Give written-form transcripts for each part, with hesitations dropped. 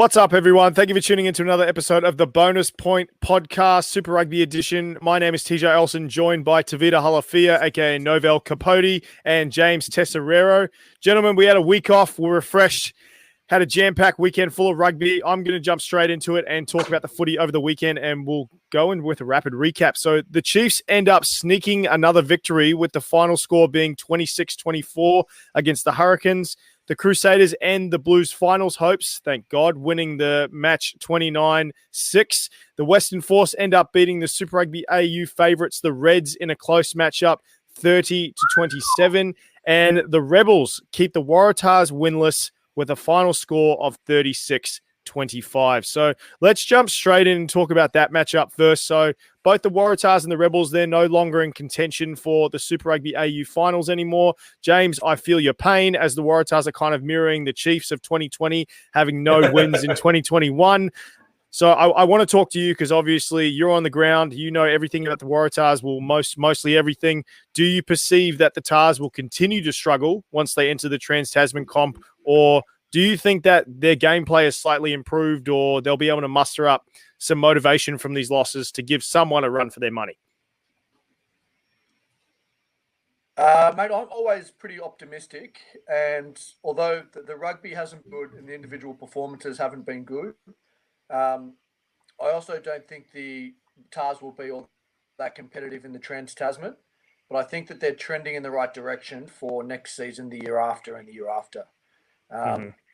What's up, everyone? Thank you for tuning into another episode of the Bonus Point Podcast, Super Rugby Edition. My name is TJ Olsen, joined by Tavita Halafia, aka Novel Capote, and James Tesserero. Gentlemen, we had a week off. We're refreshed. Had a jam-packed weekend full of rugby. I'm going to jump straight into it and talk about the footy over the weekend, and we'll go in with a rapid recap. So the Chiefs end up sneaking another victory with the final score being 26-24 against the Hurricanes. The Crusaders end the Blues finals hopes, thank God, winning the match 29-6. The Western Force end up beating the Super Rugby AU favourites, the Reds, in a close matchup, 30-27. And the Rebels keep the Waratahs winless with a final score of 36-25. So let's jump straight in and talk about that matchup first. So both the Waratahs and the Rebels, they're no longer in contention for the Super Rugby AU finals anymore. James, I feel your pain as the Waratahs are kind of mirroring the Chiefs of 2020, having no wins in 2021. So I want to talk to you because obviously you're on the ground. You know everything about the Waratahs, well, mostly everything. Do you perceive that the Tars will continue to struggle once they enter the Trans-Tasman comp, or do you think that their gameplay is slightly improved, or they'll be able to muster up some motivation from these losses to give someone a run for their money? Mate, I'm always pretty optimistic, and although the rugby hasn't been good and the individual performances haven't been good, I also don't think the Tars will be all that competitive in the Trans-Tasman, but I think that they're trending in the right direction for next season, the year after, and the year after.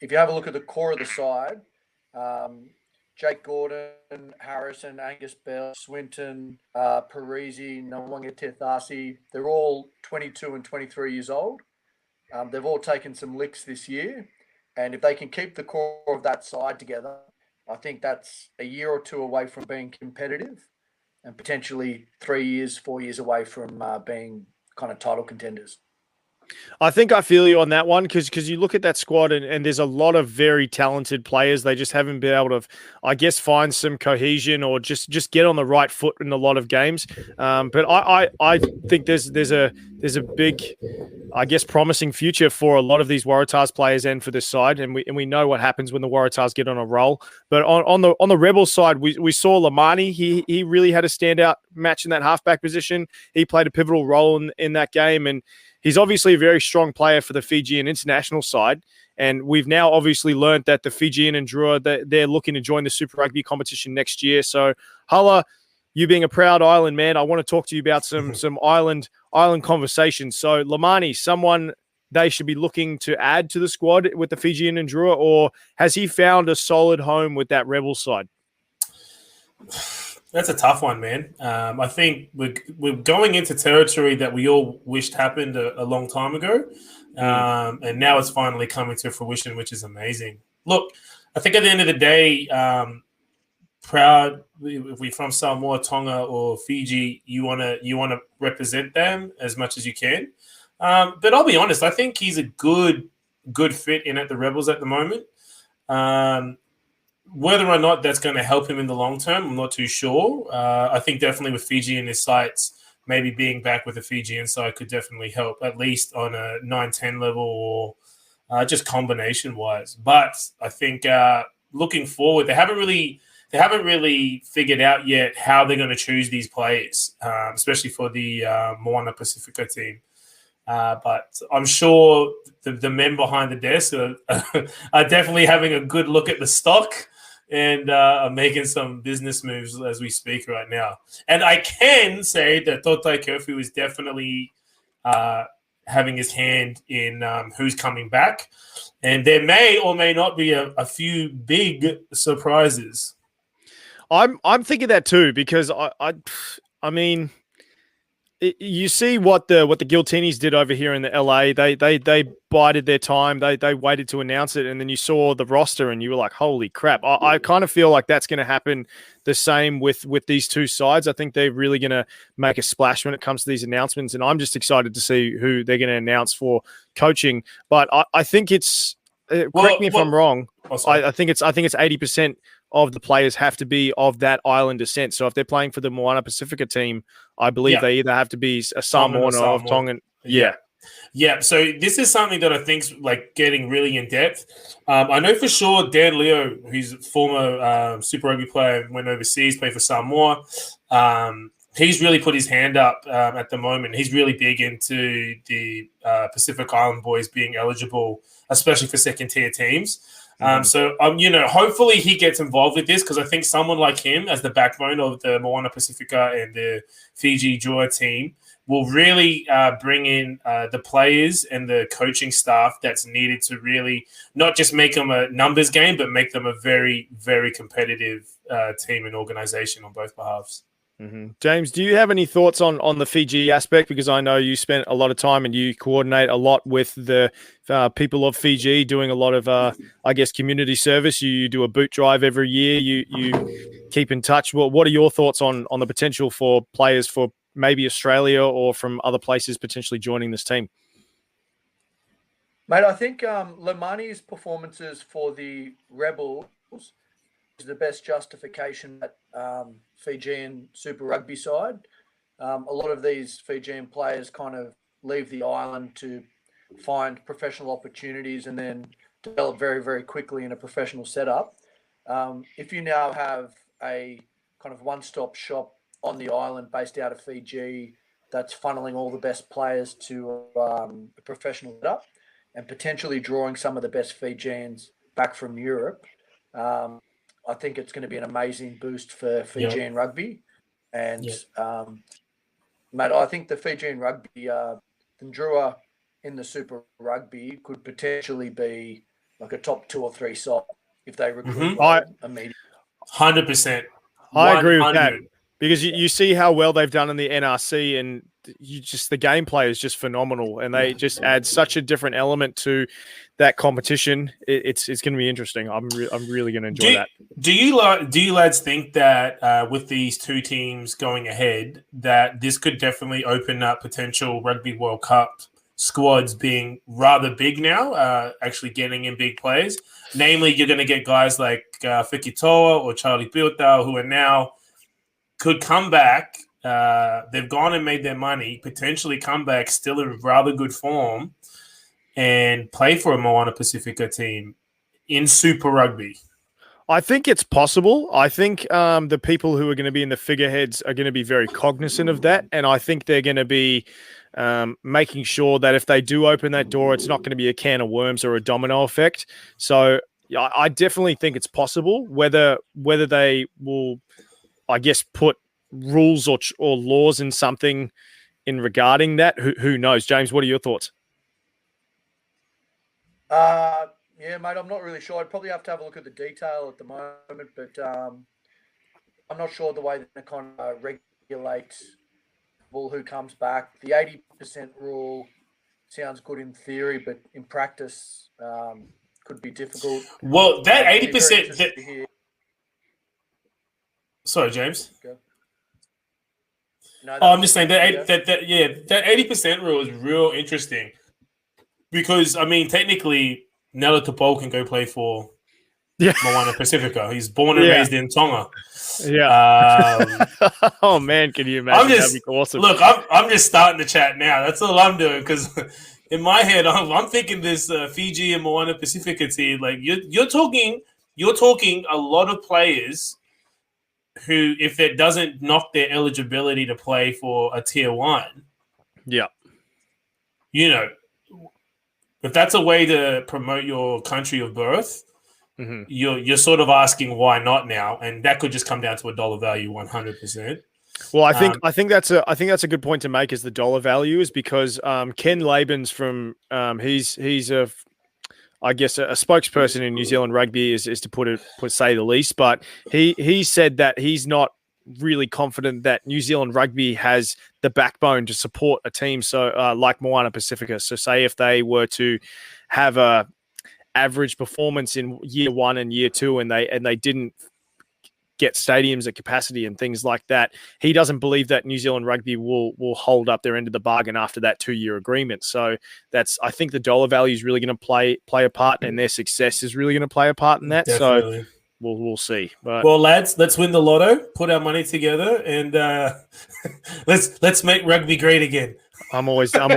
If you have a look at the core of the side, Jake Gordon, Harrison, Angus Bell, Swinton, Parisi, Nwanga Tethasi, they're all 22 and 23 years old. They've all taken some licks this year, and if they can keep the core of that side together, I think that's a year or two away from being competitive and potentially 3 years, 4 years away from being kind of title contenders. I think I feel you on that one because you look at that squad and there's a lot of very talented players. They just haven't been able to, I guess, find some cohesion or just get on the right foot in a lot of games. But I think there's a big, I guess, promising future for a lot of these Waratahs players and for this side. And we know what happens when the Waratahs get on a roll. But on the Rebels side, we saw Lamani. He really had a standout match in that halfback position. He played a pivotal role in that game, and he's obviously a very strong player for the Fijian international side, and we've now obviously learned that the Fijian and Drua, they're looking to join the Super Rugby competition next year. So, Hala, you being a proud island man, I want to talk to you about some island conversations. So, Lamani, someone they should be looking to add to the squad with the Fijian and Drua, or has he found a solid home with that Rebel side? That's a tough one, man. I think we're going into territory that we all wished happened a long time ago, and now it's finally coming to fruition, which is amazing. Look, I think at the end of the day, proud if we're from Samoa, Tonga, or Fiji, you wanna represent them as much as you can. But I'll be honest, I think he's a good fit in at the Rebels at the moment. Whether or not that's going to help him in the long term, I'm not too sure. I think definitely with Fiji in his sights, maybe being back with the Fijian side could definitely help, at least on a 9-10 level or just combination-wise. But I think looking forward, they haven't really figured out yet how they're going to choose these players, especially for the Moana Pacifica team. But I'm sure the men behind the desk are definitely having a good look at the stock and are making some business moves as we speak right now. And I can say that Totai Curfew is definitely having his hand in who's coming back. And there may or may not be a few big surprises. I'm thinking that too, because I mean, you see what the Giltinis did over here in the LA. They bided their time. They waited to announce it, and then you saw the roster, and you were like, "Holy crap!" I kind of feel like that's going to happen the same with these two sides. I think they're really going to make a splash when it comes to these announcements, and I'm just excited to see who they're going to announce for coaching. But I think it's correct me if I'm wrong. I think it's 80% of the players have to be of that island descent. So if they're playing for the Moana Pacifica team, I believe they either have to be a Samoan or Tongan. Yeah. Yeah, so this is something that I think's like getting really in depth. I know for sure Dan Leo, who's a former Super Rugby player, went overseas, played for Samoa. He's really put his hand up at the moment. He's really big into the Pacific Island boys being eligible, especially for second tier teams. Hopefully he gets involved with this, because I think someone like him as the backbone of the Moana Pacifica and the Fiji Drua team will really bring in the players and the coaching staff that's needed to really not just make them a numbers game, but make them a very, very competitive team and organization on both behalves. Mm-hmm. James, do you have any thoughts on the Fiji aspect? Because I know you spent a lot of time and you coordinate a lot with the people of Fiji, doing a lot of, community service. You do a boot drive every year. You keep in touch. Well, what are your thoughts on the potential for players for maybe Australia or from other places potentially joining this team? Mate, I think Lemani's performances for the Rebels is the best justification at Fijian Super Rugby side. A lot of these Fijian players kind of leave the island to find professional opportunities and then develop very, very quickly in a professional setup. If you now have a kind of one-stop shop on the island based out of Fiji that's funneling all the best players to a professional setup and potentially drawing some of the best Fijians back from Europe, I think it's going to be an amazing boost for Fijian rugby. And, mate, I think the Fijian rugby, the Drua in the Super Rugby could potentially be like a top 2 or 3 side if they recruit immediately. 100%. I agree with that. Because you see how well they've done in the NRC, and the gameplay is just phenomenal, and they just add such a different element to that competition. It's going to be interesting. I'm really going to enjoy that. Do you lads think that with these two teams going ahead, that this could definitely open up potential Rugby World Cup squads being rather big now, actually getting in big players? Namely, you're going to get guys like Fikitoa or Charlie Biltau, who are now could come back. They've gone and made their money, potentially come back still in rather good form and play for a Moana Pacifica team in Super Rugby. I think it's possible. I think the people who are going to be in the figureheads are going to be very cognizant of that. And I think they're going to be making sure that if they do open that door, it's not going to be a can of worms or a domino effect. So I definitely think it's possible. Whether they will, I guess, put rules or laws in something in regarding that, who knows? James, what are your thoughts? Yeah, mate, I'm not really sure. I'd probably have to have a look at the detail at the moment, but I'm not sure the way that they kind of regulate who comes back. The 80% rule sounds good in theory, but in practice could be difficult. Well, that 80%... Sorry, James. No, I'm just saying that 80% rule is real interesting because, I mean, technically, Nella Tupou can go play for Moana Pacifica. He's born and raised in Tonga. Yeah. Oh, man, can you imagine? That'd be awesome. Look, I'm just starting the chat now. That's all I'm doing because in my head, I'm thinking this Fiji and Moana Pacifica team. Like you're talking a lot of players who, if that doesn't knock their eligibility to play for a tier 1, if that's a way to promote your country of birth, you're sort of asking why not now, and that could just come down to a dollar value 100%. Well, I think that's a good point to make is the dollar value is because Ken Laban's from he's a spokesperson in New Zealand rugby is to say the least, but he said that he's not really confident that New Zealand rugby has the backbone to support a team like Moana Pacifica. So say if they were to have a average performance in year 1 and year 2 and they didn't get stadiums at capacity and things like that, he doesn't believe that New Zealand rugby will hold up their end of the bargain after that 2-year agreement. So I think the dollar value is really going to play a part, and their success is really going to play a part in that. Definitely. So we'll see. But well, lads, let's win the lotto, put our money together, and let's make rugby great again. I'm always down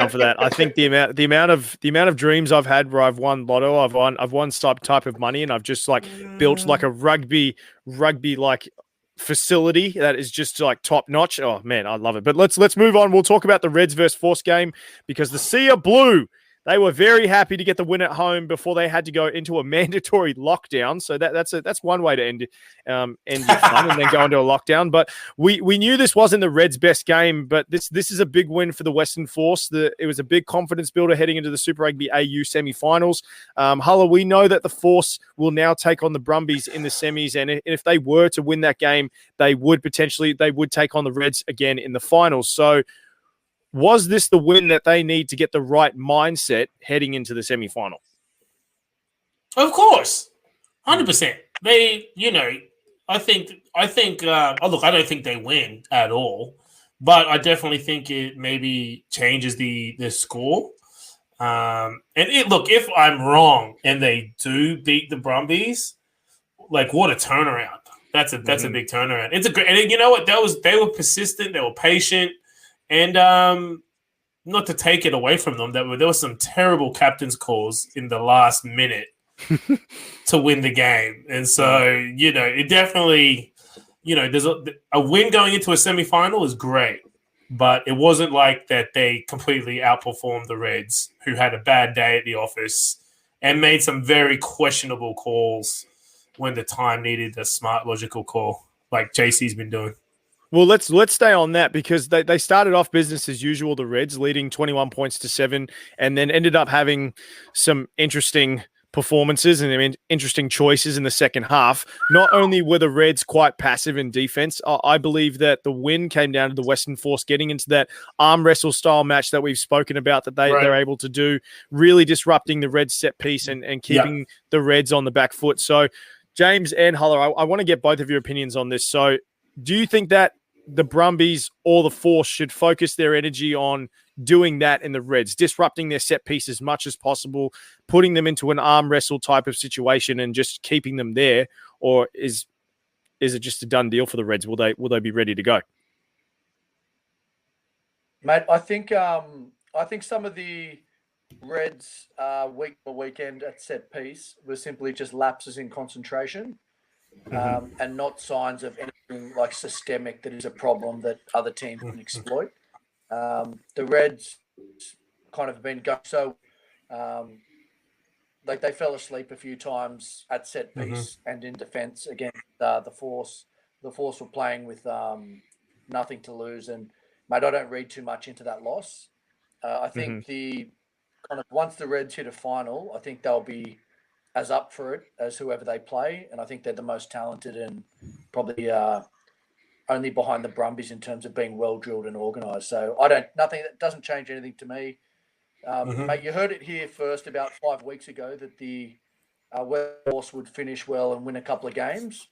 for that. I think the amount of dreams I've had where I've won lotto, I've won some type of money, and I've just like built like a rugby like facility that is just like top notch. Oh man, I love it. But let's move on. We'll talk about the Reds versus Force game because the Sea of Blue. They were very happy to get the win at home before they had to go into a mandatory lockdown. So that's one way to end your fun and then go into a lockdown. But we knew this wasn't the Reds' best game, but this is a big win for the Western Force. It was a big confidence builder heading into the Super Rugby AU semi-finals. Hala, we know that the Force will now take on the Brumbies in the semis, and if they were to win that game, they would take on the Reds again in the finals. So was this the win that they need to get the right mindset heading into the semi-final? Of course, 100%. They, I think. Look, I don't think they win at all, but I definitely think it maybe changes the score. Look, if I'm wrong and they do beat the Brumbies, like what a turnaround! That's a big turnaround. It's a great, and you know what? They were persistent. They were patient. And not to take it away from them, there were some terrible captain's calls in the last minute to win the game. And so, it definitely, there's a win going into a semifinal is great, but it wasn't like that they completely outperformed the Reds, who had a bad day at the office and made some very questionable calls when the time needed a smart, logical call, like JC's been doing. Well, let's stay on that because they started off business as usual, the Reds, leading 21 points to 7, and then ended up having some interesting performances and interesting choices in the second half. Not only were the Reds quite passive in defense, I believe that the win came down to the Western Force getting into that arm wrestle style match that we've spoken about that they're able to do, really disrupting the Reds set piece and keeping the Reds on the back foot. So, James and Hala, I want to get both of your opinions on this. So, do you think that the Brumbies or the Force should focus their energy on doing that in the Reds, disrupting their set piece as much as possible, putting them into an arm wrestle type of situation and just keeping them there? Or is it just a done deal for the Reds? Will they be ready to go? Mate, I think some of the Reds weekend at set piece were simply just lapses in concentration. And not signs of anything like systemic that is a problem that other teams can exploit. The Reds kind of been going so, like they fell asleep a few times at set piece and in defence against the Force. The Force were playing with nothing to lose, and mate, I don't read too much into that loss. I think the kind of once the Reds hit a final, I think they'll be as up for it as whoever they play, and I think they're the most talented and probably only behind the Brumbies in terms of being well drilled and organised. So nothing that doesn't change anything to me. Mate, you heard it here first about 5 weeks ago that the West Force would finish well and win a couple of games.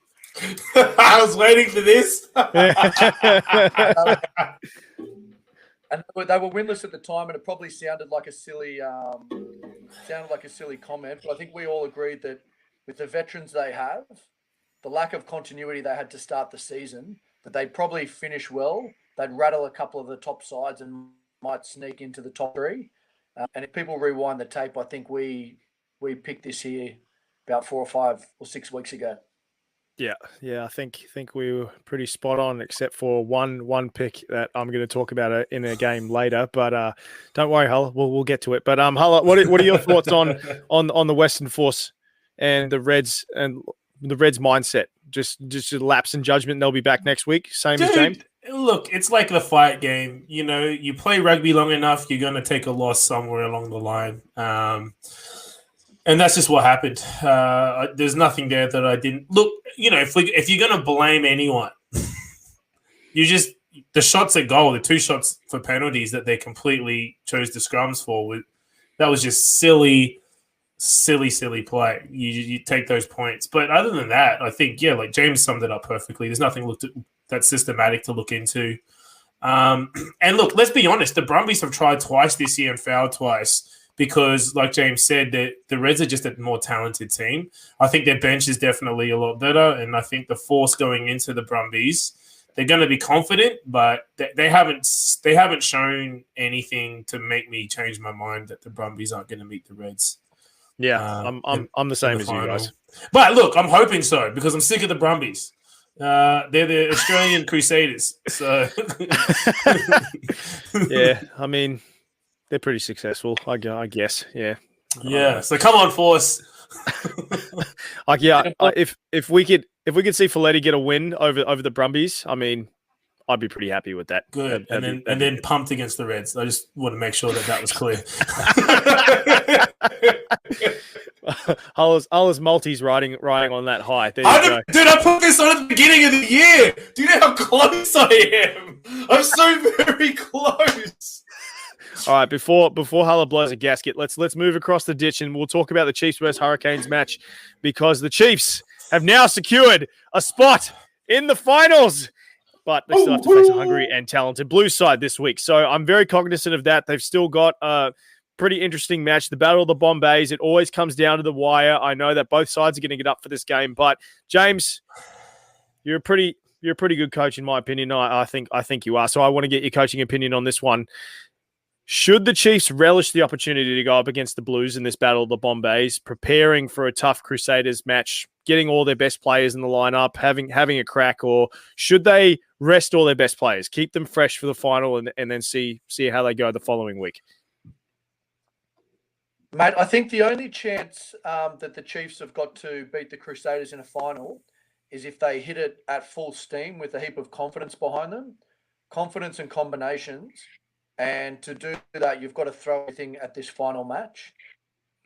I was waiting for this. And they were winless at the time, and it probably sounded like a silly comment. But I think we all agreed that with the veterans they have, the lack of continuity they had to start the season, that they'd probably finish well. They'd rattle a couple of the top sides and might sneak into the top 3. And if people rewind the tape, I think we picked this here about 4 or 5 or 6 weeks ago. Yeah. I think we were pretty spot on, except for one pick that I'm going to talk about in a game later. But don't worry, Hala, we'll get to it. But Hala, what are your thoughts on the Western Force and the Reds mindset? Just a lapse in judgment. They'll be back next week, same as James. Look, it's like the fight game. You play rugby long enough, you're going to take a loss somewhere along the line. And that's just what happened. There's nothing there that I didn't look. If you're going to blame anyone, the shots at goal, the 2 shots for penalties that they completely chose the scrums for. That was just silly play. You take those points, but other than that, I think like James summed it up perfectly. There's nothing that's systematic to look into. And look, let's be honest. The Brumbies have tried twice this year and failed twice. Because, like James said, the Reds are just a more talented team. I think their bench is definitely a lot better, and I think the Force going into the Brumbies, they're going to be confident, but they haven't shown anything to make me change my mind that the Brumbies aren't going to meet the Reds. Yeah, I'm the same as you guys. But look, I'm hoping so because I'm sick of the Brumbies. They're the Australian Crusaders. So yeah, I mean, they're pretty successful, I guess. Yeah. Yeah. So come on, Force. If we could see Folletti get a win over the Brumbies, I mean, I'd be pretty happy with that. Good, and then pumped against the Reds. I just want to make sure that was clear. Hala's multis riding on that high. There you go. Dude, I put this on at the beginning of the year. Do you know how close I am? I'm so very close. All right, before Hala blows a gasket, let's move across the ditch and we'll talk about the Chiefs versus Hurricanes match because the Chiefs have now secured a spot in the finals. But they still have to face a hungry and talented Blues side this week. So I'm very cognizant of that. They've still got a pretty interesting match. The Battle of the Bombays. It always comes down to the wire. I know that both sides are going to get up for this game. But James, you're a pretty good coach in my opinion. I think you are. So I want to get your coaching opinion on this one. Should the Chiefs relish the opportunity to go up against the Blues in this Battle of the Bombays, preparing for a tough Crusaders match, getting all their best players in the lineup, having a crack, or should they rest all their best players, keep them fresh for the final, and then see how they go the following week? Mate, I think the only chance that the Chiefs have got to beat the Crusaders in a final is if they hit it at full steam with a heap of confidence behind them, confidence and combinations. And to do that, you've got to throw everything at this final match.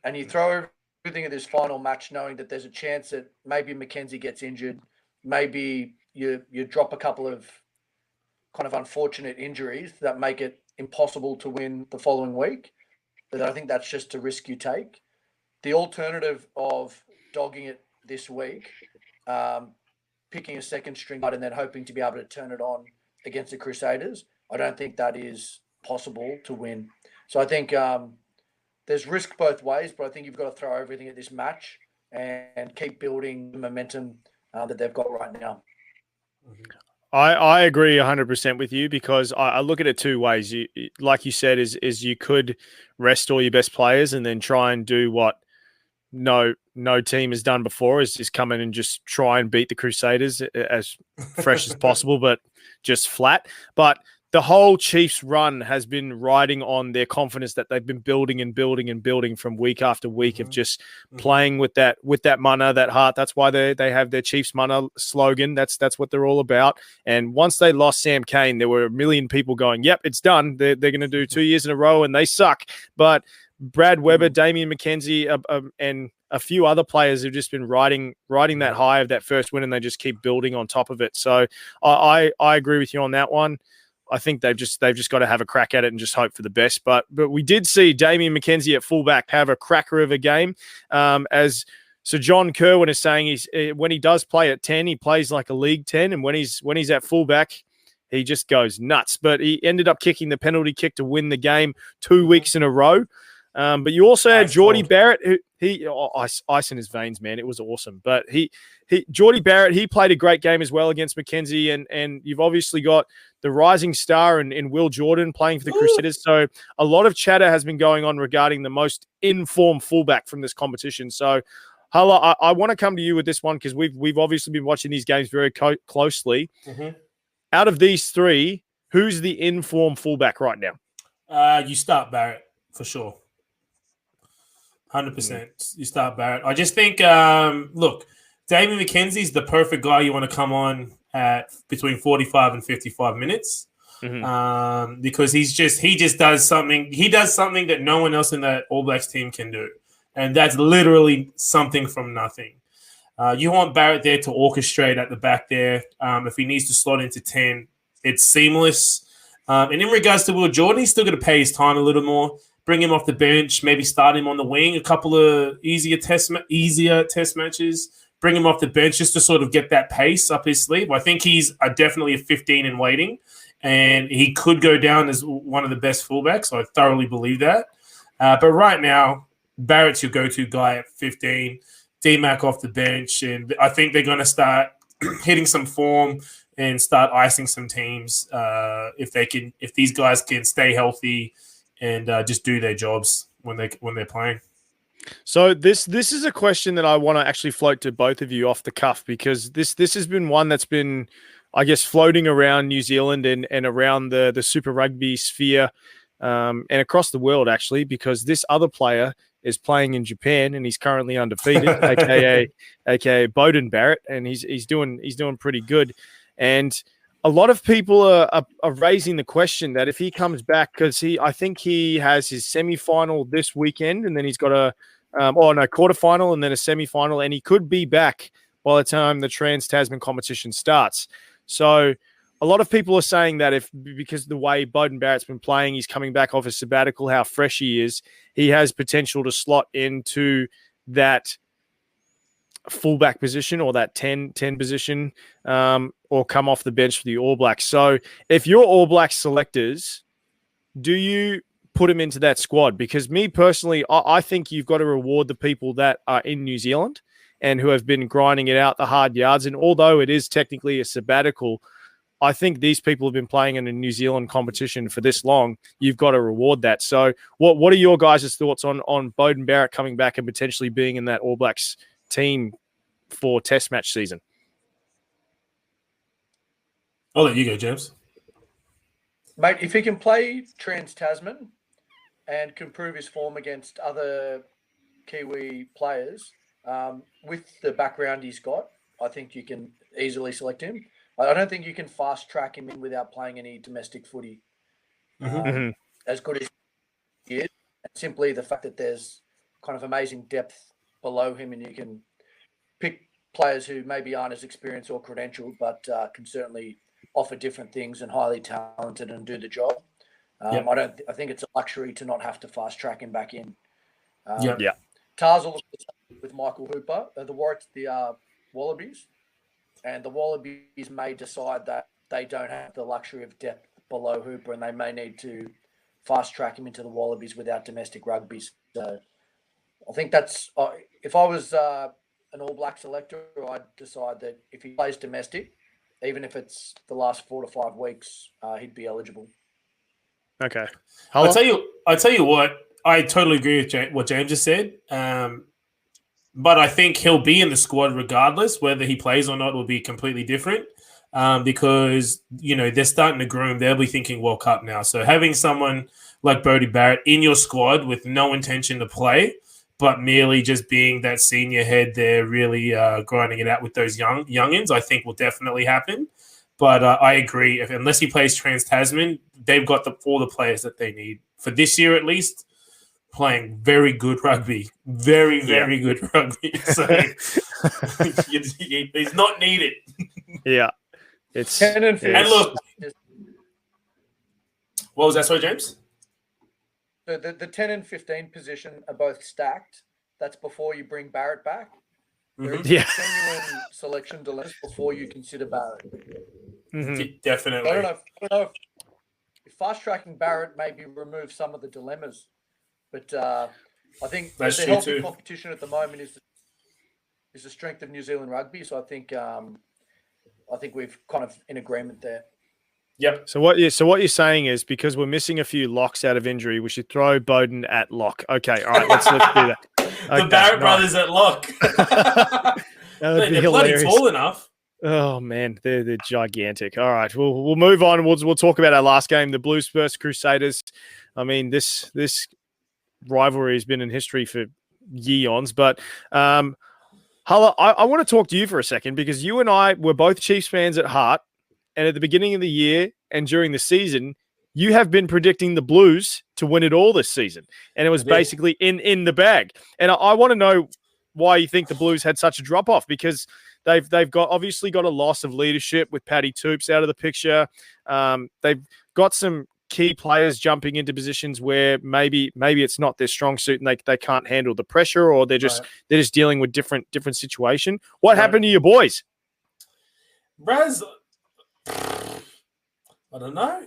And you throw everything at this final match knowing that there's a chance that maybe Mackenzie gets injured, maybe you drop a couple of kind of unfortunate injuries that make it impossible to win the following week. But I think that's just a risk you take. The alternative of dogging it this week, picking a second string and then hoping to be able to turn it on against the Crusaders, I don't think that is possible to win. So I think there's risk both ways, but I think you've got to throw everything at this match and keep building the momentum that they've got right now. I agree 100% with you because I look at it two ways. You, like you said, is you could rest all your best players and then try and do what no team has done before, is just come in and just try and beat the Crusaders as fresh as possible, but just flat. But the whole Chiefs run has been riding on their confidence that they've been building and building and building from week after week of just playing with that mana, that heart. That's why they have their Chiefs mana slogan. That's what they're all about. And once they lost Sam Cane, there were a million people going, yep, it's done. They're going to do 2 years in a row and they suck. But Brad Weber, Damian McKenzie, and a few other players have just been riding that high of that first win, and they just keep building on top of it. So I agree with you on that one. I think they've just got to have a crack at it and just hope for the best. But we did see Damian McKenzie at fullback have a cracker of a game. As Sir John Kerwin is saying, when he does play at 10, he plays like a league 10, and when he's at fullback, he just goes nuts. But he ended up kicking the penalty kick to win the game 2 weeks in a row. But you also had Geordie Barrett, who ice in his veins, man. It was awesome. But Geordie Barrett, he played a great game as well against Mackenzie, and you've obviously got the rising star in Will Jordan playing for the Crusaders. So a lot of chatter has been going on regarding the most informed fullback from this competition. So Hala, I want to come to you with this one because we've obviously been watching these games very closely. Out of these three, who's the informed fullback right now? You start Barrett for sure. 100%. You start Barrett. I just think, look, Damian McKenzie's the perfect guy you want to come on at between 45 and 55 minutes because he just does something. He does something that no one else in that All Blacks team can do, and that's literally something from nothing. You want Barrett there to orchestrate at the back there. If he needs to slot into 10, it's seamless. And in regards to Will Jordan, he's still going to pay his time a little more. Bring him off the bench, maybe start him on the wing, a couple of easier test matches. Bring him off the bench just to sort of get that pace up his sleeve. I think he's definitely a 15 in waiting, and he could go down as one of the best fullbacks. I thoroughly believe that. But right now, Barrett's your go-to guy at 15. D-Mac off the bench, and I think they're going to start hitting some form. and start icing some teams if these guys can stay healthy and just do their jobs when they're playing. So this is a question that I want to actually float to both of you off the cuff, because this has been one that's been, I guess, floating around New Zealand and around the Super Rugby sphere and across the world, actually, because this other player is playing in Japan and he's currently undefeated, aka Beauden Barrett, and he's doing pretty good. And a lot of people are raising the question that if he comes back, because I think he has his semi-final this weekend, and then he's got a quarterfinal and then a semi-final, and he could be back by the time the Trans-Tasman competition starts. So a lot of people are saying that because the way Beauden Barrett's been playing, he's coming back off a sabbatical, how fresh he is, he has potential to slot into that fullback position or that 10 position, or come off the bench for the All Blacks. So if you're All Blacks selectors, do you put him into that squad? Because me personally, I think you've got to reward the people that are in New Zealand and who have been grinding it out the hard yards. And although it is technically a sabbatical, I think these people have been playing in a New Zealand competition for this long. You've got to reward that. So what are your guys' thoughts on Beauden Barrett coming back and potentially being in that All Blacks team for Test match season? I'll let you go, James. Mate, if he can play Trans-Tasman and can prove his form against other Kiwi players, with the background he's got, I think you can easily select him. I don't think you can fast track him in without playing any domestic footy. As good as he is, and simply the fact that there's kind of amazing depth below him, and you can pick players who maybe aren't as experienced or credentialed, but can certainly offer different things and highly talented and do the job. I think it's a luxury to not have to fast track him back in. Tars will look with Michael Hooper, the Wallabies, and the Wallabies may decide that they don't have the luxury of depth below Hooper, and they may need to fast track him into the Wallabies without domestic rugby. So I think that's if I was an All Black selector, I'd decide that if he plays domestic, even if it's the last 4 to 5 weeks, he'd be eligible. Okay. I'll tell you what, I totally agree with what James just said. But I think he'll be in the squad regardless. Whether he plays or not will be completely different, because, they're starting to groom. They'll be thinking World Cup now. So having someone like Beauden Barrett in your squad with no intention to play, but merely just being that senior head there, really grinding it out with those youngins, I think will definitely happen. But I agree. Unless he plays Trans-Tasman, they've got all the players that they need for this year at least, playing very good rugby. Very, very good rugby. So he's not needed. Yeah. It's 10 and 15. And look, what was that, sorry, James? The 10 and 15 position are both stacked. That's before you bring Barrett back. There is genuine selection dilemmas before you consider Barrett. Definitely. I don't know if fast tracking Barrett maybe remove some of the dilemmas, but I think that's the true healthy too. competition at the moment is the strength of New Zealand rugby. So I think we've kind of in agreement there. Yep. So what you're saying is, because we're missing a few locks out of injury, we should throw Beauden at lock. Okay, all right, let's do that. The Barrett brothers at lock. They're bloody tall enough. Oh man, they're gigantic. All right, we'll move on. We'll talk about our last game, the Blues versus Crusaders. I mean, this rivalry has been in history for years, but Hala, I want to talk to you for a second, because you and I were both Chiefs fans at heart. And at the beginning of the year and during the season, you have been predicting the Blues to win it all this season. And it was basically in the bag. And I want to know why you think the Blues had such a drop-off, because they've obviously got a loss of leadership with Paddy Toops out of the picture. They've got some key players jumping into positions where maybe it's not their strong suit and they can't handle the pressure, or they're just dealing with different situation. What happened to your boys? Braz, I don't know.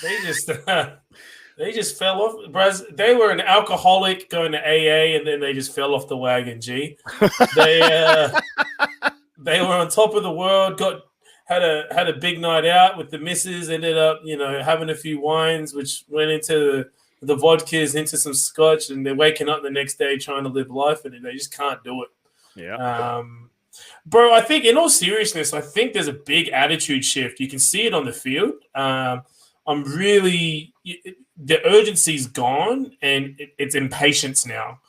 They just fell off. Braz, they were an alcoholic going to AA, and then they just fell off the wagon. They were on top of the world. had a big night out with the missus. Ended up, having a few wines, which went into the vodkas, into some scotch, and they're waking up the next day trying to live life, and they just can't do it. Yeah. Bro, I think in all seriousness, I think there's a big attitude shift. You can see it on the field. The urgency's gone, and it's impatience now.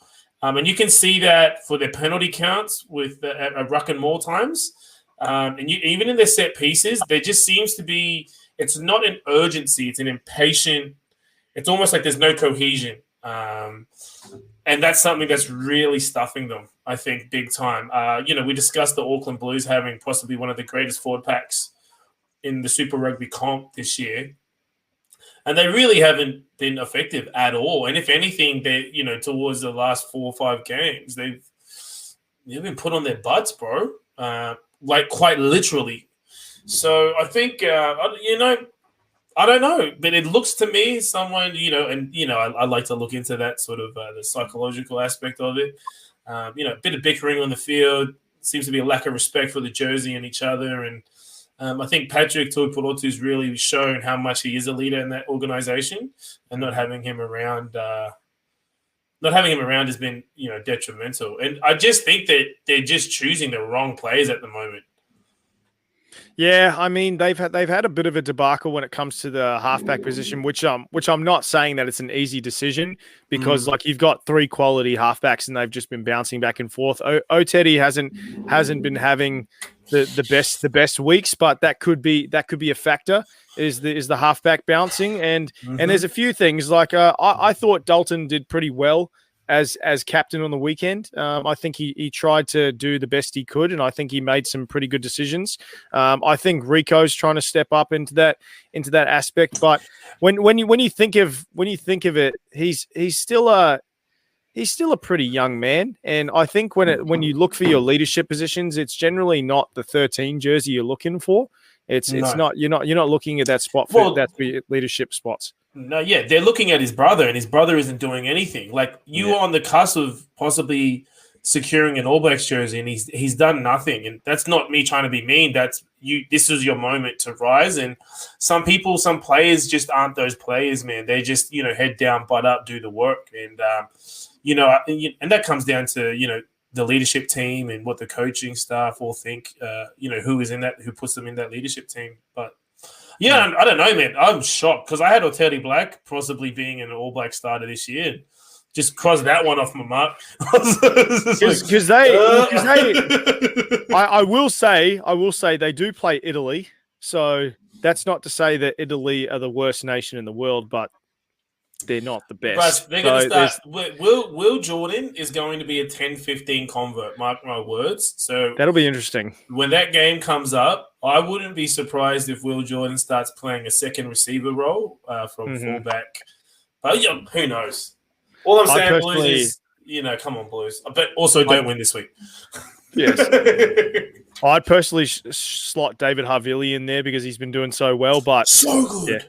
And you can see that for their penalty counts with at Ruck and More times. Even in their set pieces, there just seems to be, it's not an urgency, it's an impatient, it's almost like there's no cohesion. And that's something that's really stuffing them, I think, big time. We discussed the Auckland Blues having possibly one of the greatest forward packs in the Super Rugby comp this year. And they really haven't been effective at all. And if anything, they, towards the last 4 or 5 games, they've been put on their butts, bro. Like quite literally. So I think, I don't know, but it looks to me someone, I like to look into that sort of the psychological aspect of it. A bit of bickering on the field, seems to be a lack of respect for the jersey and each other. And I think Patrick Tuipulotu's really shown how much he is a leader in that organization, and not having him around has been, detrimental. And I just think that they're just choosing the wrong players at the moment. Yeah, I mean they've had a bit of a debacle when it comes to the halfback position, which I'm not saying that it's an easy decision, because like you've got 3 quality halfbacks and they've just been bouncing back and forth. Otedi hasn't been having the best weeks, but that could be a factor. Is the halfback bouncing, and there's a few things like I thought Dalton did pretty well as captain on the weekend. I think he tried to do the best he could, and I think he made some pretty good decisions. I think Rico's trying to step up into that aspect, but when you think of it, he's still a pretty young man, and I think when you look for your leadership positions, it's generally not the 13 jersey you're looking for. It's not you're not looking at that spot for that leadership spots. No, yeah, they're looking at his brother, and his brother isn't doing anything. Like you are on the cusp of possibly securing an All Blacks jersey, and he's done nothing. And that's not me trying to be mean. That's you. This is your moment to rise. And some players just aren't those players, man. They just head down, butt up, do the work, and and that comes down to the leadership team and what the coaching staff all think. Who puts them in that leadership team, but. Yeah, I don't know, man. I'm shocked because I had Oteri Black possibly being an All Black starter this year. Just crossed that one off my mark. Because I will say they do play Italy. So that's not to say that Italy are the worst nation in the world, but they're not the best. But they're going to start. Will Jordan is going to be a 10-15 convert, mark my words. So that'll be interesting. When that game comes up, I wouldn't be surprised if Will Jordan starts playing a second receiver role from fullback. But who knows? All I'm saying, Blues, is, come on, Blues. But also don't win this week. Yes. I'd personally slot David Havili in there because he's been doing so well. But so good. Yeah.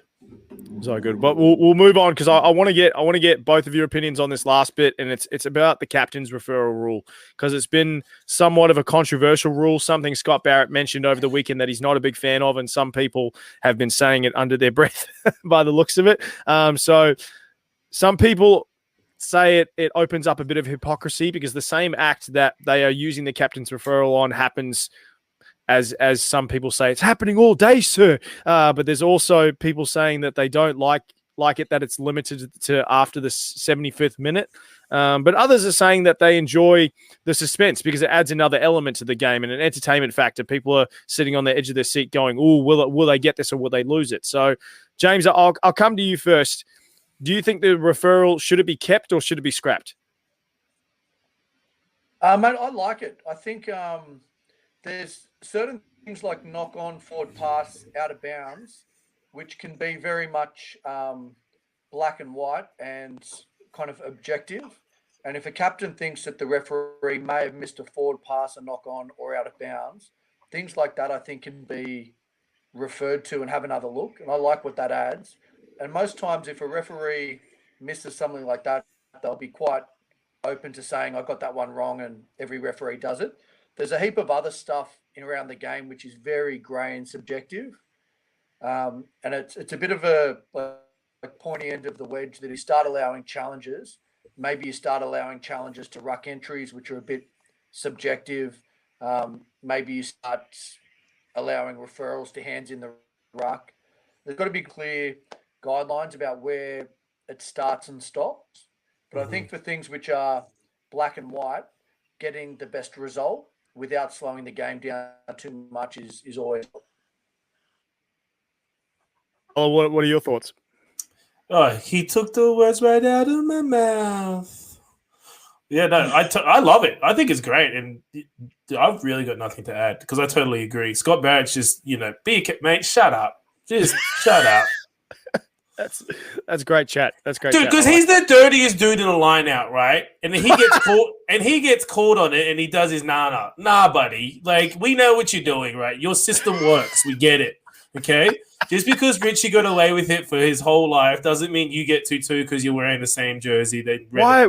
So good, but we'll move on because I want to get both of your opinions on this last bit, and it's about the captain's referral rule because it's been somewhat of a controversial rule. Something Scott Barrett mentioned over the weekend that he's not a big fan of, and some people have been saying it under their breath by the looks of it. So some people say it opens up a bit of hypocrisy because the same act that they are using the captain's referral on happens. As some people say, it's happening all day, sir. But there's also people saying that they don't like it, that it's limited to after the 75th minute. But others are saying that they enjoy the suspense because it adds another element to the game and an entertainment factor. People are sitting on the edge of their seat going, "Oh, will they get this or will they lose it?" So, James, I'll come to you first. Do you think the referral, should it be kept or should it be scrapped? Mate, I like it. I think there's certain things like knock-on, forward pass, out of bounds, which can be very much black and white and kind of objective. And if a captain thinks that the referee may have missed a forward pass, a knock-on, or out of bounds, things like that I think can be referred to and have another look. And I like what that adds. And most times if a referee misses something like that, they'll be quite open to saying, I got that one wrong, and every referee does it. there's a heap of other stuff in around the game which is very grey and subjective, and it's a bit of a like pointy end of the wedge that you start allowing challenges. Maybe you start allowing challenges to ruck entries, which are a bit subjective. Maybe you start allowing referrals to hands in the ruck. There's got to be clear guidelines about where it starts and stops. But I think for things which are black and white, getting the best result without slowing the game down too much is always. Oh, what are your thoughts? Oh, he took the words right out of my mouth. Yeah, no, I love it. I think it's great, and I've really got nothing to add because I totally agree. Scott Barrett's just, mate, shut up. Just shut up. That's great chat. That's great, dude. Because he's the dirtiest dude in the line out, right? And then he gets caught, and he gets caught on it, and he does his nah, buddy. Like, we know what you're doing, right? Your system works. We get it. Okay. Just because Richie got away with it for his whole life doesn't mean you get to too because you're wearing the same jersey. Why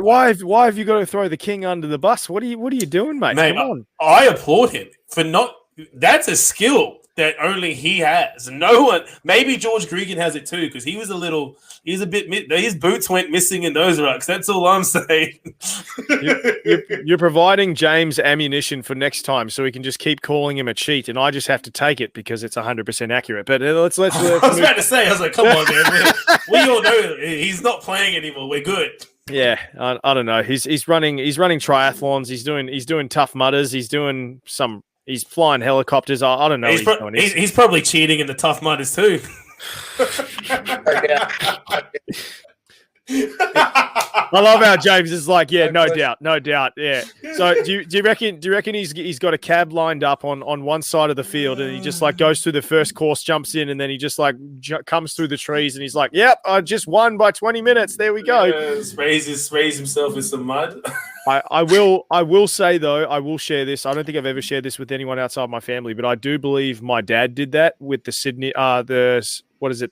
have you got to throw the king under the bus? What are you doing, mate? Come on. I applaud him for not. That's a skill that only he has. No one. Maybe George Gregan has it too because his boots went missing in those rucks. That's all I'm saying. You're providing James ammunition for next time, so we can just keep calling him a cheat, and I just have to take it because it's 100% accurate. But let's. I was about to say, I was like, come on, man. We all know he's not playing anymore. We're good. Yeah, I don't know. He's running triathlons. He's doing tough mudders. He's flying helicopters. I don't know. He's probably cheating in the tough mudders too. I love how James is like, yeah, no doubt, yeah. So do you reckon he's got a cab lined up on one side of the field and he just like goes through the first course, jumps in, and then he just like comes through the trees and he's like, yep, I just won by 20 minutes. There we go. Yeah, sprays himself with some mud. I will say though, I will share this. I don't think I've ever shared this with anyone outside my family, but I do believe my dad did that with the Sydney, the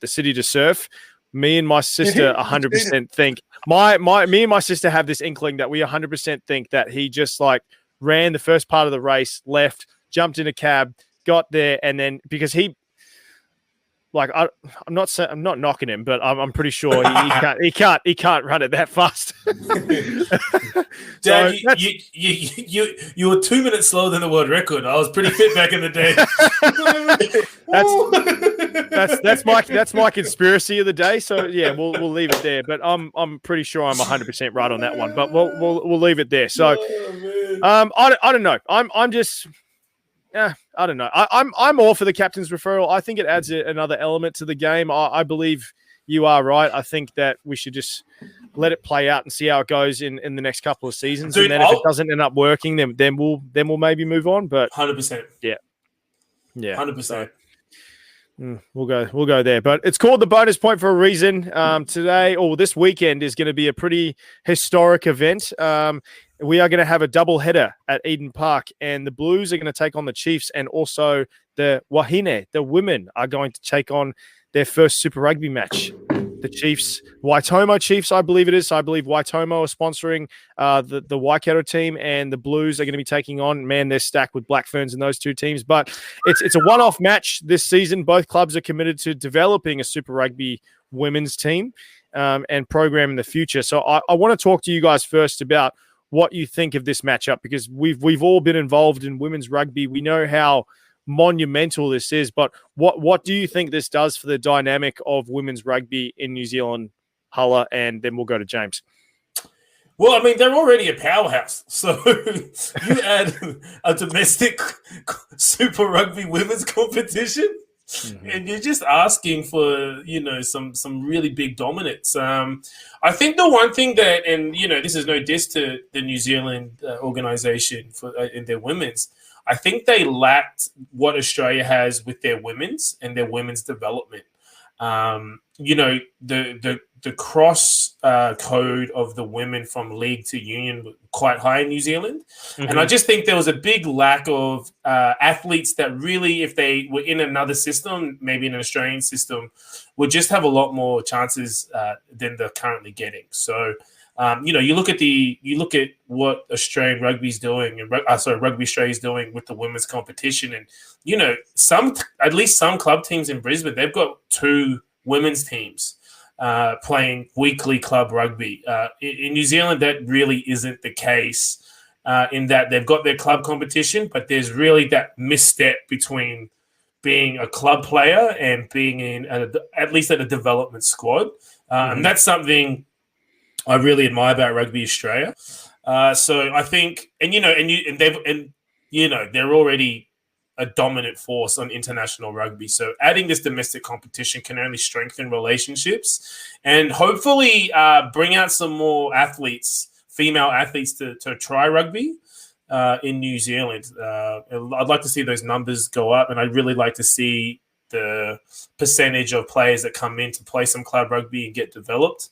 City to Surf. Me and my sister 100% think me and my sister have this inkling that we 100% think that he just like ran the first part of the race, left, jumped in a cab, got there, and then because he like I'm not knocking him, but I'm pretty sure he can't run it that fast. Dad, you were 2 minutes slower than the world record. I was pretty fit back in the day. That's my conspiracy of the day. So yeah, we'll leave it there. But I'm pretty sure I'm 100% right on that one. But we'll leave it there. So I don't know. I'm just. Yeah, I don't know. I'm all for the captain's referral. I think it adds another element to the game. I believe you are right. I think that we should just let it play out and see how it goes in the next couple of seasons. Dude, and then if it doesn't end up working, then we'll maybe move on. But 100%. Yeah. 100%. We'll go there. But it's called the bonus point for a reason. Today or this weekend is going to be a pretty historic event. We are going to have a double header at Eden Park, and the Blues are going to take on the Chiefs, and also the Wahine, the women, are going to take on their first Super Rugby match. The Chiefs, Waitomo Chiefs, I believe it is. So I believe Waitomo are sponsoring the Waikato team, and the Blues are going to be taking on. Man, they're stacked with Black Ferns in those two teams. But it's a one-off match this season. Both clubs are committed to developing a Super Rugby women's team and program in the future. So I want to talk to you guys first about what you think of this matchup, because we've all been involved in women's rugby. We know how monumental this is, but what do you think this does for the dynamic of women's rugby in New Zealand, Hala? And then we'll go to James. Well, I mean, they're already a powerhouse. So you add a domestic Super Rugby women's competition, and you're just asking for, some really big dominance. I think the one thing that, and, this is no diss to the New Zealand organization for in their women's, I think they lacked what Australia has with their women's and their women's development. The cross code of the women from league to union was quite high in New Zealand. Mm-hmm. And I just think there was a big lack of athletes that really, if they were in another system, maybe in an Australian system, would just have a lot more chances than they're currently getting. So You look at what Australian rugby's doing, and Rugby Australia's doing with the women's competition, and at least some club teams in Brisbane, they've got 2 women's teams playing weekly club rugby. In New Zealand, that really isn't the case. In that they've got their club competition, but there's really that misstep between being a club player and being at least at a development squad, and that's something I really admire about Rugby Australia. So I think, they're already a dominant force on international rugby. So adding this domestic competition can only strengthen relationships and hopefully bring out some more female athletes to try rugby in New Zealand. I'd like to see those numbers go up, and I'd really like to see the percentage of players that come in to play some club rugby and get developed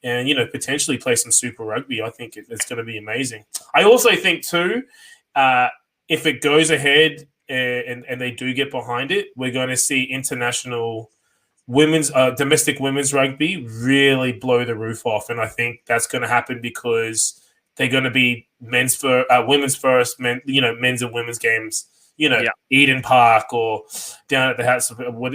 and, potentially play some Super Rugby. I think it's going to be amazing. I also think, too, if it goes ahead and they do get behind it, we're going to see international domestic women's rugby really blow the roof off. And I think that's going to happen because they're going to be women's first, men's and women's games, Eden Park or down at the house.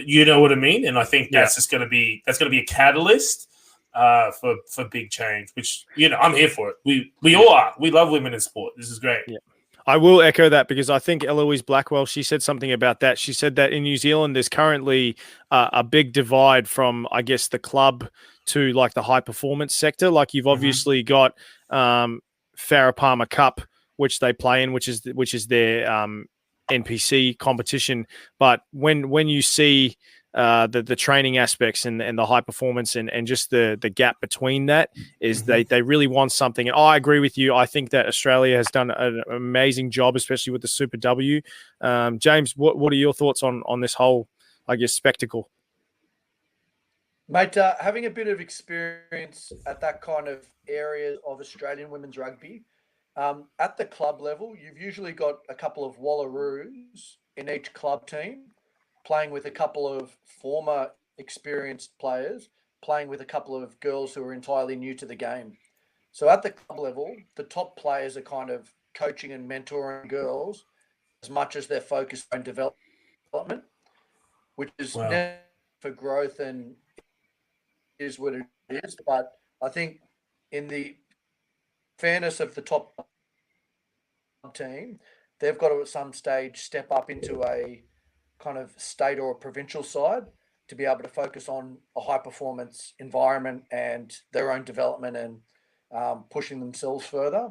You know what I mean? And I think that's going to be a catalyst for big change, which, I'm here for it. We all are. We love women in sport. This is great. Yeah. I will echo that because I think Eloise Blackwell, she said something about that. She said that in New Zealand, there's currently a big divide from, I guess, the club to like the high performance sector. Like you've obviously got Farah Palmer Cup, which they play in, which is their NPC competition. But when you see the training aspects and the high performance and just the gap between that is they really want something. And I agree with you. I think that Australia has done an amazing job, especially with the Super W. James, what are your thoughts on this whole, I guess, spectacle? Mate, having a bit of experience at that kind of area of Australian women's rugby, at the club level, you've usually got a couple of Wallaroos in each club team, playing with a couple of former experienced players, playing with a couple of girls who are entirely new to the game. So at the club level, the top players are kind of coaching and mentoring girls as much as they're focused on development, which is never for growth and is what it is. But I think in the fairness of the top team, they've got to at some stage step up into a kind of state or a provincial side to be able to focus on a high performance environment and their own development and pushing themselves further.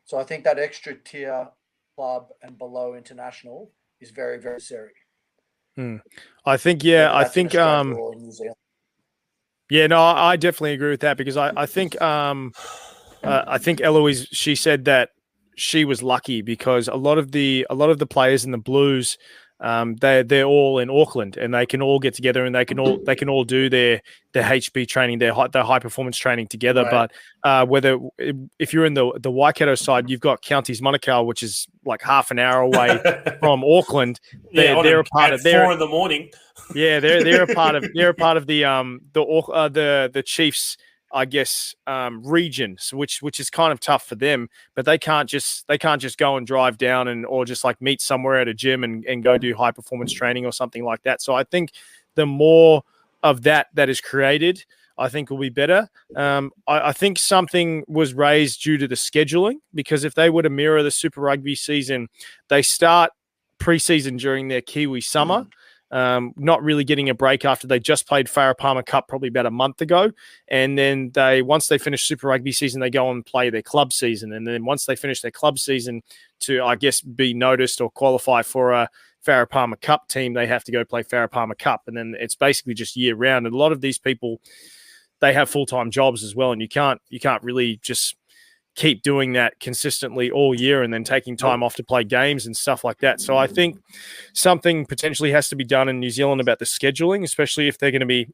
So I think that extra tier club and below international is very, very necessary. I think, I definitely agree with that because I think Eloise, she said that she was lucky because a lot of the players in the Blues, they're all in Auckland and they can all get together and they can all do their HB training, their high performance training together. Right. But if you're in the Waikato side, you've got Counties Manukau, which is like half an hour away from Auckland. They're a part of 4 in the morning. Yeah, they're a part of the Chiefs, I guess, regions, which is kind of tough for them, but they can't just go and drive down or just like meet somewhere at a gym and go do high performance training or something like that. So I think the more of that is created, I think will be better. I think something was raised due to the scheduling because if they were to mirror the Super Rugby season, they start preseason during their Kiwi summer. Not really getting a break after they just played Farah Palmer Cup probably about a month ago. And then once they finish Super Rugby season, they go and play their club season. And then once they finish their club season to, I guess, be noticed or qualify for a Farah Palmer Cup team, they have to go play Farah Palmer Cup. And then it's basically just year round. And a lot of these people, they have full-time jobs as well. And you can't really just keep doing that consistently all year and then taking time off to play games and stuff like that. So I think something potentially has to be done in New Zealand about the scheduling, especially if they're going to be,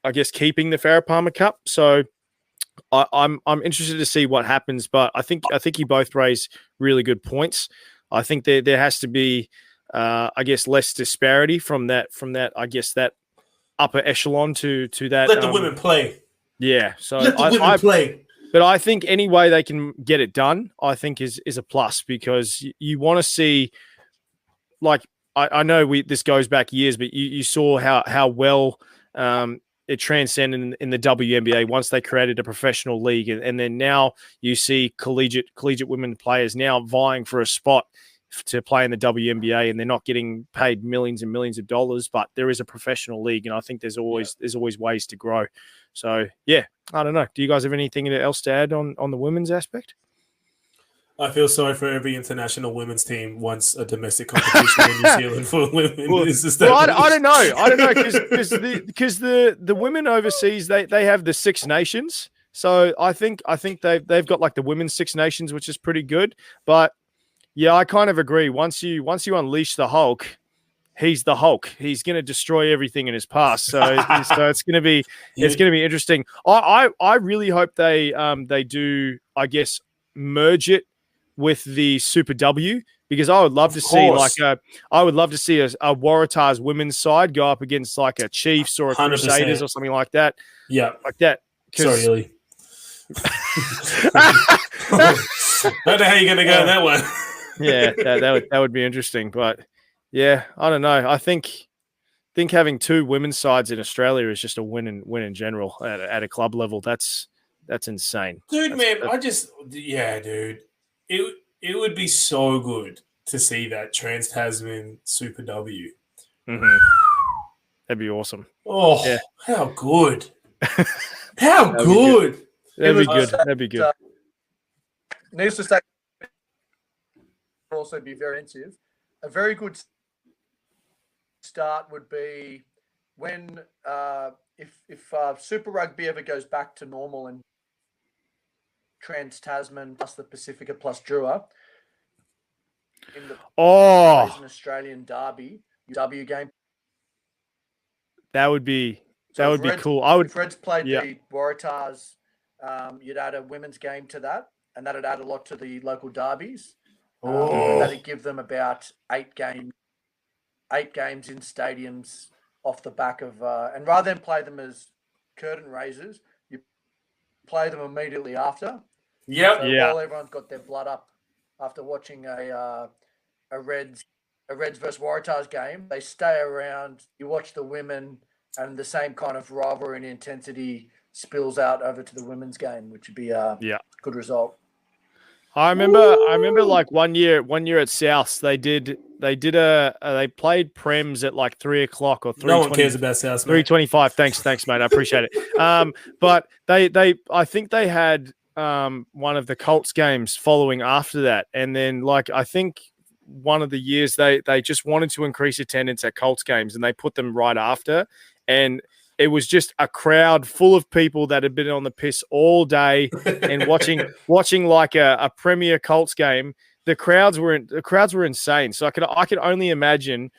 I guess, keeping the Farah Palmer Cup. So I'm interested to see what happens, but I think you both raise really good points. I think there has to be, I guess, less disparity from that, I guess, that upper echelon to that. Let the women play. Yeah. So let the women play. But I think any way they can get it done, I think is a plus, because you want to see, like, I know this goes back years, but you saw how well it transcended in the WNBA once they created a professional league, and then now you see collegiate women players now vying for a spot to play in the WNBA, and they're not getting paid millions and millions of dollars, but there is a professional league, and I think there's always ways to grow. So yeah, I don't know. Do you guys have anything else to add on the women's aspect? I feel sorry for every international women's team once a domestic competition in New Zealand for women is established. Well, I don't know, because the women overseas, they have the Six Nations, so I think they've got like the women's Six Nations, which is pretty good. But yeah, I kind of agree. Once you unleash the Hulk, he's the Hulk. He's going to destroy everything in his path. So it's going to be interesting. I really hope they do, I guess, merge it with the Super W, because I would love to see a Waratahs women's side go up against like a Chiefs or a 100%. Crusaders or something like that. Yeah, like that. Sorry, Illy. Don't know how you're going to go in that one. Yeah, that would be interesting, but yeah, I don't know. I think having two women's sides in Australia is just a win in general at a club level. That's insane, dude. Dude. It would be so good to see that Trans-Tasman Super W. Mm-hmm. That'd be awesome. Oh, yeah. How good! How That'd good! That'd be good. That'd be good. Needless to say, also be very intensive. A very good start would be when if Super Rugby ever goes back to normal and Trans-Tasman plus the Pacifica plus Drua in the an Australian derby W game. That would be cool. If Reds played the Waratahs, you'd add a women's game to that, and that'd add a lot to the local derbies. That'd give them about 8 games in stadiums off the back of, and rather than play them as curtain raisers, you play them immediately after. Yep. So while everyone's got their blood up after watching a Reds versus Waratahs game, they stay around. You watch the women, and the same kind of rivalry and intensity spills out over to the women's game, which would be a good result. I remember like one year at Souths, they played Prems at like 3:00 or 3:20. No one cares about Souths, 3:25. Thanks, mate. I appreciate it. But I think they had one of the Colts games following after that, and then like I think one of the years they just wanted to increase attendance at Colts games, and they put them right after, and it was just a crowd full of people that had been on the piss all day and watching like a Premier Colts game. The crowds were insane. So I could only imagine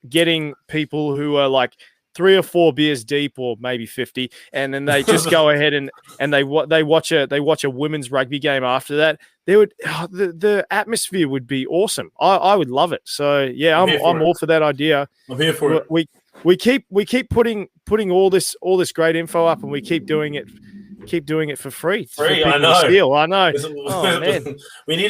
getting people who are like 3 or 4 beers deep, or maybe 50, and then they just go ahead and they watch a women's rugby game after that. The atmosphere would be awesome. I would love it. So yeah, I'm all for that idea. I'm here for it. We keep putting all this great info up, and we keep doing it for free. I know. I know. Oh, man. we need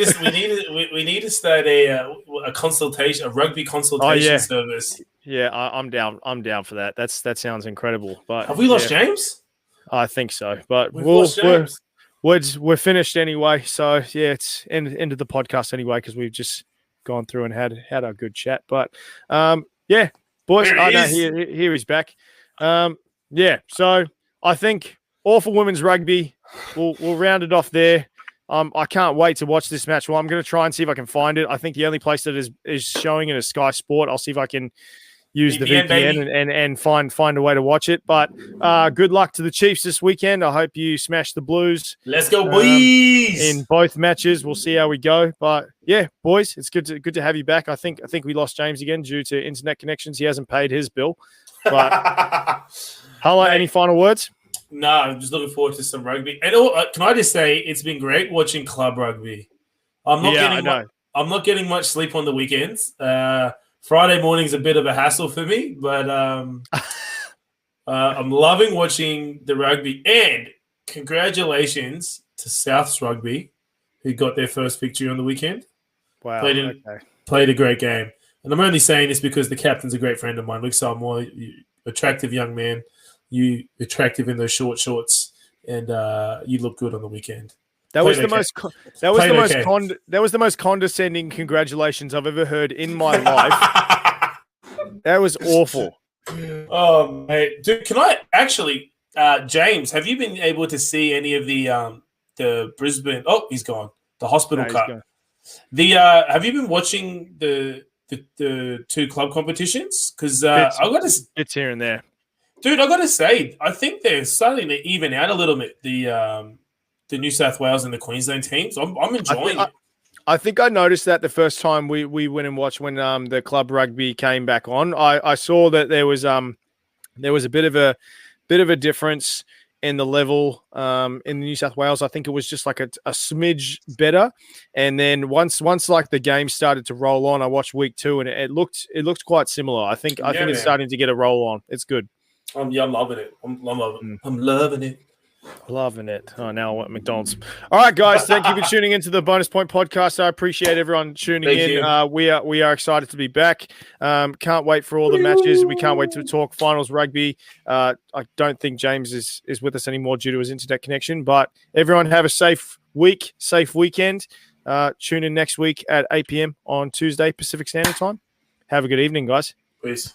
to start a consultation, a rugby consultation service. Yeah, I'm down. I'm down for that. That sounds incredible. But have we lost James? I think so. But we're finished anyway. So yeah, it's end of the podcast anyway, because we've just gone through and had a good chat. But yeah. Boys, here he's back. So I think all for women's rugby. We'll round it off there. I can't wait to watch this match. Well, I'm going to try and see if I can find it. I think the only place that is showing it is Sky Sport. I'll see if I can use the VPN and find a way to watch it. But good luck to the Chiefs this weekend. I hope you smash the Blues. Let's go, boys! In both matches, we'll see how we go. But yeah, boys, it's good to have you back. I think we lost James again due to internet connections. He hasn't paid his bill. But Hala, any final words? No, I'm just looking forward to some rugby. And can I just say, it's been great watching club rugby. I'm not getting much sleep on the weekends. Friday morning's a bit of a hassle for me, but I'm loving watching the rugby. And congratulations to Souths Rugby, who got their first victory on the weekend. Wow. Played a great game. And I'm only saying this because the captain's a great friend of mine. Luke Samoa, attractive young man. You attractive in those short shorts, and you look good on the weekend. That was the most condescending congratulations I've ever heard in my life. That was awful. Oh, mate. Dude, can I actually, James, have you been able to see any of the Brisbane? Oh, he's gone. The Hospital Cup. Have you been watching the two club competitions? Because I got to bits here and there. Dude, I got to say, I think they're starting to even out a little bit. The New South Wales and the Queensland teams. I'm enjoying it. I think I noticed that the first time we went and watched when the club rugby came back on. I saw that there was a bit of a difference in the level in New South Wales. I think it was just like a smidge better. And then once like the game started to roll on, I watched week 2 and it looked quite similar. I think it's starting to get a roll on. It's good. I'm loving it. I'm loving it. Loving it. Oh, now I want McDonald's. All right, guys. Thank you for tuning into the Bonus Point podcast. I appreciate everyone tuning in. We are excited to be back. Can't wait for all the matches. We can't wait to talk finals rugby. I don't think James is with us anymore due to his internet connection. But everyone have a safe week, safe weekend. Tune in next week at 8 p.m. on Tuesday, Pacific Standard Time. Have a good evening, guys. Peace.